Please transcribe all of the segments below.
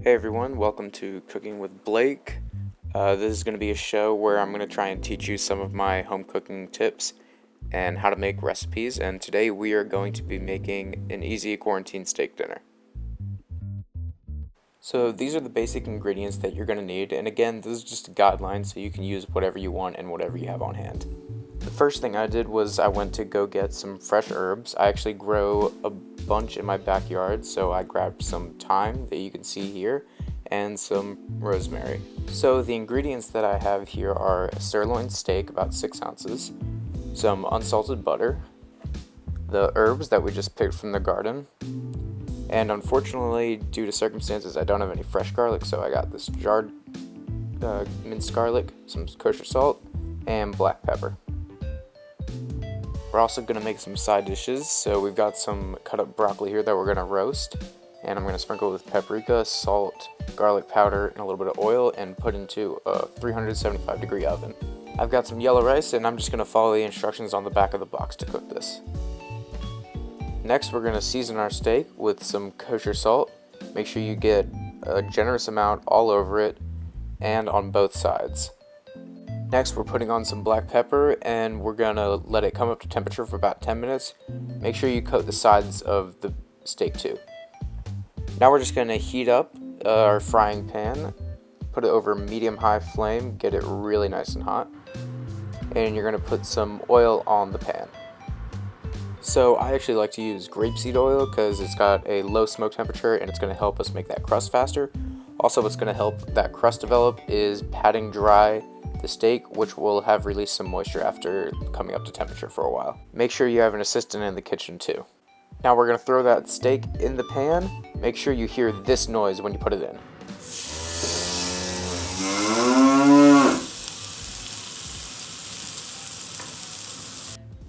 Hey everyone, welcome to Cooking with Blake. This is going to be a show where I'm going to try and teach you some of my home cooking tips and how to make recipes, and today we are going to be making an easy quarantine steak dinner. So these are the basic ingredients that you're going to need, and again, this is just a guideline so you can use whatever you want and whatever you have on hand. The first thing I did was I went to go get some fresh herbs. I actually grow a bunch in my backyard, so I grabbed some thyme that you can see here and some rosemary. So the ingredients that I have here are a sirloin steak, about 6 ounces, some unsalted butter, the herbs that we just picked from the garden, and unfortunately, due to circumstances, I don't have any fresh garlic, so I got this jarred minced garlic, some kosher salt, and black pepper. We're also going to make some side dishes, so we've got some cut up broccoli here that we're going to roast, and I'm going to sprinkle with paprika, salt, garlic powder, and a little bit of oil, and put into a 375 degree oven. I've got some yellow rice, and I'm just going to follow the instructions on the back of the box to cook this. Next, we're going to season our steak with some kosher salt. Make sure you get a generous amount all over it and on both sides. Next, we're putting on some black pepper, and we're going to let it come up to temperature for about 10 minutes. Make sure you coat the sides of the steak too. Now we're just going to heat up our frying pan, put it over medium-high flame, get it really nice and hot, and you're going to put some oil on the pan. So I actually like to use grapeseed oil because it's got a low smoke temperature and it's going to help us make that crust faster. Also, what's going to help that crust develop is patting dry the steak, which will have released some moisture after coming up to temperature for a while. Make sure you have an assistant in the kitchen too. Now we're going to throw that steak in the pan. Make sure you hear this noise when you put it in.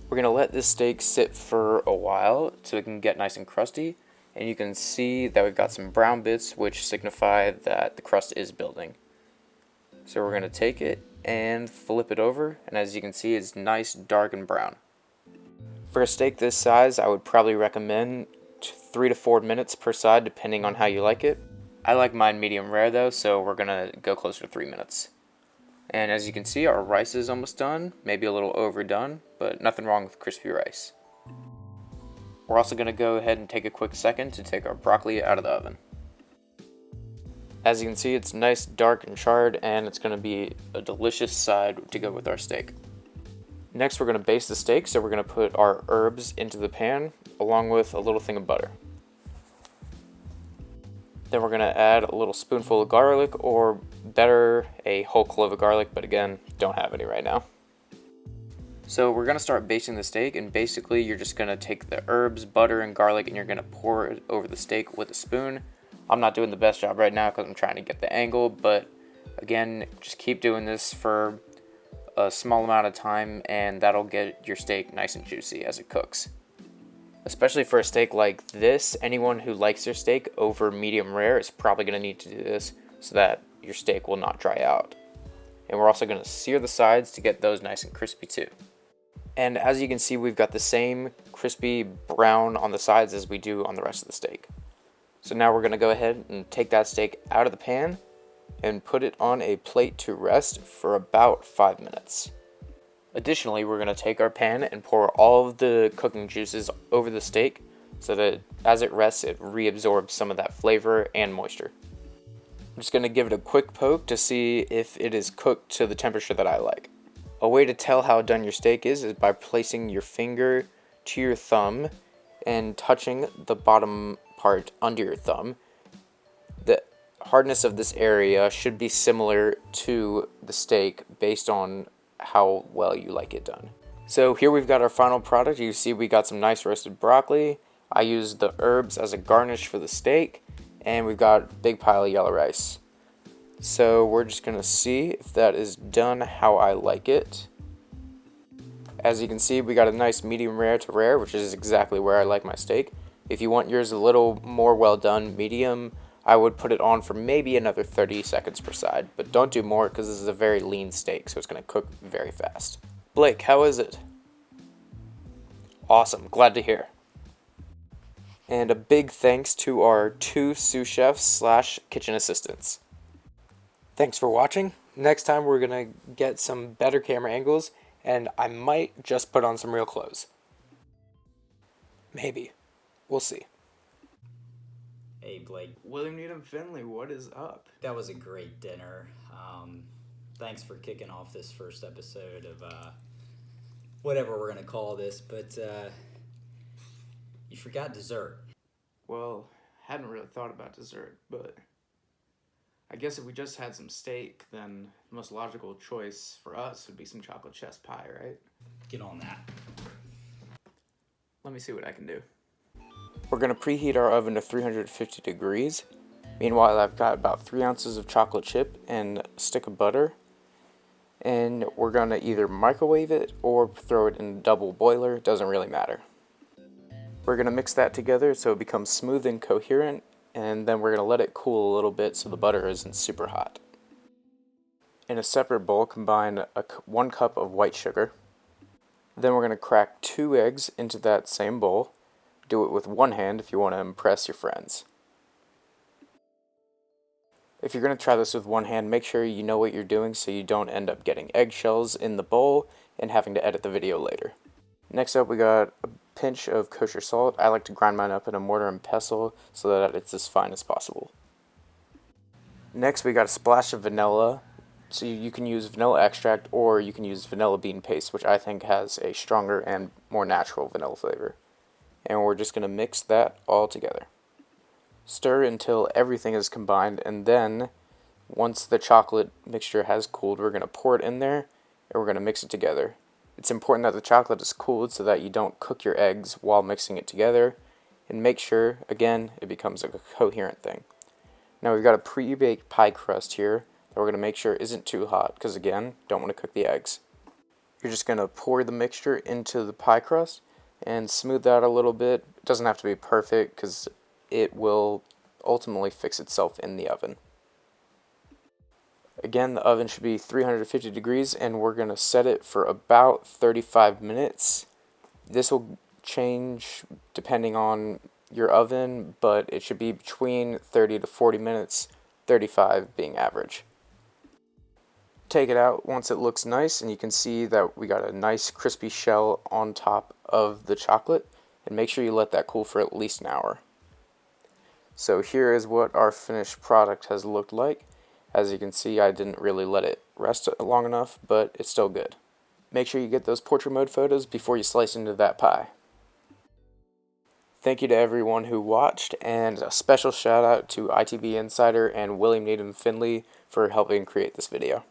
We're going to let this steak sit for a while so it can get nice and crusty, and you can see that we've got some brown bits which signify that the crust is building. So we're going to take it and flip it over, and as you can see, it's nice, dark, and brown. For a steak this size, I would probably recommend 3 to 4 minutes per side, depending on how you like it. I like mine medium rare though, so we're going to go closer to 3 minutes. And as you can see, our rice is almost done, maybe a little overdone, but nothing wrong with crispy rice. We're also going to go ahead and take a quick second to take our broccoli out of the oven. As you can see, it's nice, dark, and charred, and it's going to be a delicious side to go with our steak. Next, we're going to baste the steak, so we're going to put our herbs into the pan, along with a little thing of butter. Then we're going to add a little spoonful of garlic, or better, a whole clove of garlic, but again, don't have any right now. So we're going to start basting the steak, and basically you're just going to take the herbs, butter, and garlic, and you're going to pour it over the steak with a spoon. I'm not doing the best job right now because I'm trying to get the angle, but again, just keep doing this for a small amount of time, and that'll get your steak nice and juicy as it cooks. Especially for a steak like this, anyone who likes their steak over medium rare is probably going to need to do this so that your steak will not dry out. And we're also going to sear the sides to get those nice and crispy too. And as you can see, we've got the same crispy brown on the sides as we do on the rest of the steak. So now we're going to go ahead and take that steak out of the pan and put it on a plate to rest for about 5 minutes. Additionally, we're going to take our pan and pour all of the cooking juices over the steak so that as it rests, it reabsorbs some of that flavor and moisture. I'm just going to give it a quick poke to see if it is cooked to the temperature that I like. A way to tell how done your steak is by placing your finger to your thumb and touching the bottom part under your thumb. The hardness of this area should be similar to the steak based on how well you like it done. So here we've got our final product. You see we got some nice roasted broccoli. I used the herbs as a garnish for the steak, and we've got a big pile of yellow rice. So we're just gonna see if that is done how I like it. As you can see, we got a nice medium rare to rare, which is exactly where I like my steak. If you want yours a little more well done, medium, I would put it on for maybe another 30 seconds per side, but don't do more because this is a very lean steak, so it's going to cook very fast. Blake, how is it? Awesome, glad to hear. And a big thanks to our 2 sous chefs slash kitchen assistants. Thanks for watching. Next time we're going to get some better camera angles, and I might just put on some real clothes. Maybe. We'll see. Hey, Blake. William Needham Finley, what is up? That was a great dinner. Thanks for kicking off this first episode of whatever we're going to call this, but you forgot dessert. Well, hadn't really thought about dessert, but I guess if we just had some steak, then the most logical choice for us would be some chocolate chess pie, right? Get on that. Let me see what I can do. We're going to preheat our oven to 350 degrees. Meanwhile, I've got about 3 ounces of chocolate chip and a stick of butter. And we're going to either microwave it or throw it in a double boiler. It doesn't really matter. We're going to mix that together so it becomes smooth and coherent. And then we're going to let it cool a little bit so the butter isn't super hot. In a separate bowl, combine 1 cup of white sugar. Then we're going to crack 2 eggs into that same bowl. Do it with one hand if you want to impress your friends. If you're going to try this with one hand, make sure you know what you're doing so you don't end up getting eggshells in the bowl and having to edit the video later. Next up, we got a pinch of kosher salt. I like to grind mine up in a mortar and pestle so that it's as fine as possible. Next, we got a splash of vanilla. So you can use vanilla extract or you can use vanilla bean paste, which I think has a stronger and more natural vanilla flavor. And we're just going to mix that all together. Stir until everything is combined, and then once the chocolate mixture has cooled, we're going to pour it in there and we're going to mix it together. It's important that the chocolate is cooled so that you don't cook your eggs while mixing it together, and make sure, again, it becomes a coherent thing. Now we've got a pre-baked pie crust here that we're going to make sure isn't too hot because, again, don't want to cook the eggs. You're just going to pour the mixture into the pie crust and smooth that a little bit. It doesn't have to be perfect because it will ultimately fix itself in the oven. Again, the oven should be 350 degrees and we're going to set it for about 35 minutes. This will change depending on your oven, but it should be between 30 to 40 minutes, 35 being average. Take it out once it looks nice, and you can see that we got a nice crispy shell on top of the chocolate, and make sure you let that cool for at least an hour. So here is what our finished product has looked like. As you can see, I didn't really let it rest long enough, but it's still good. Make sure you get those portrait mode photos before you slice into that pie. Thank you to everyone who watched, and a special shout out to ITB Insider and William Needham Finley for helping create this video.